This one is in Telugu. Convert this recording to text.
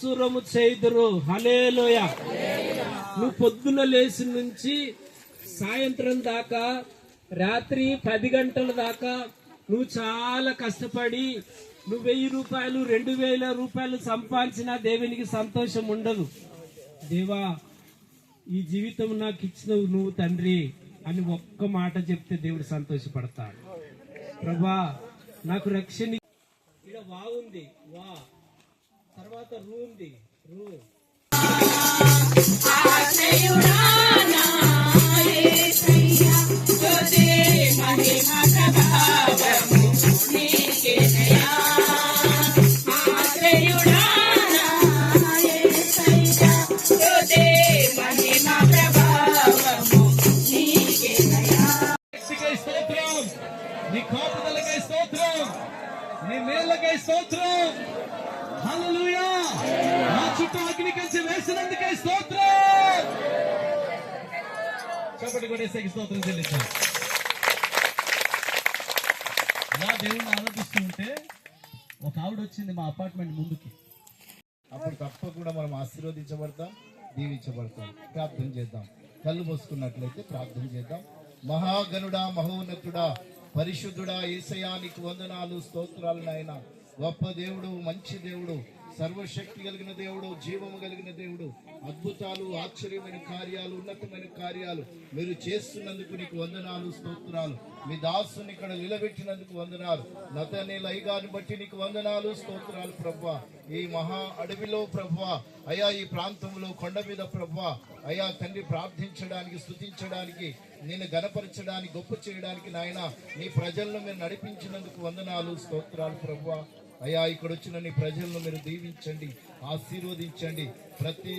ప్రచురము చేయుదురు. హల్లెలూయా. నువ్వు పొద్దున లేచి నుంచి సాయంత్రం దాకా, రాత్రి 10 గంటల దాకా నువ్వు చాలా కష్టపడి నువ్వు 1000 రూపాయలు 2000 రూపాయలు సంపాదించినా దేవునికి సంతోషం ఉండదు. దేవా, ఈ జీవితం నాకు ఇచ్చినవు నువ్వు తండ్రి అని ఒక్క మాట చెప్తే దేవుడు సంతోషపడతాడు. ప్రభా, నాకు రక్షణ. ఇక్కడ వా ఉంది, వా తర్వాత రూ ఉంది, రూ. నీ కాపుదలకై స్తోత్రం, నీ మేళ్ళకై స్తోత్రం. హల్లెలూయా. నా చుట్టూ అగ్ని కంచె వేసినందుకై స్తోత్రం. కాబట్టి కూడా యేసుకి స్తోత్రం చెల్లించాలి. అలా దేవుణ్ణి ఆరాధిస్తూ ఉంటే ఒక ఆవిడ వచ్చింది మా అపార్ట్మెంట్ ముందుకి. అప్పుడు తప్పకుండా మనం ఆశీర్వదించబడతాం, దీవించబడతాం. ప్రార్థన చేద్దాం. కళ్ళు మూసుకున్నట్లయితే ప్రార్థన చేద్దాం. మహాగణుడా, మహోన్నతుడా, పరిశుద్ధుడా, యేసయ్యానికి వందనాలు, స్తోత్రాలు నాయన. గొప్ప దేవుడు, మంచి దేవుడు, సర్వశక్తి కలిగిన దేవుడు, జీవము కలిగిన దేవుడు, అద్భుతాలు, ఆశ్చర్యమైన కార్యాలు, ఉన్నతమైన కార్యాలు మీరు చేస్తున్నందుకు నీకు వందనాలు, స్తోత్రాలు. మీ దాసుని ఇక్కడ నిలబెట్టినందుకు వందనాలు. నతనేల అయ్యగారిని బట్టి నీకు వందనాలు, స్తోత్రాలు ప్రభువా. ఈ మహా అడవిలో ప్రభువా, అయా ఈ ప్రాంతంలో కొండ మీద ప్రభువా, అయా తండ్రి ప్రార్థించడానికి, స్తుతించడానికి, నేను గణపరచడానికి, గొప్ప చేయడానికి నాయన నీ ప్రజలను మీరు నడిపించినందుకు వందనాలు, స్తోత్రాలు ప్రభువా. అయా ఇక్కడ వచ్చిన నీ ప్రజలను మీరు దీవించండి, ఆశీర్వదించండి. ప్రతి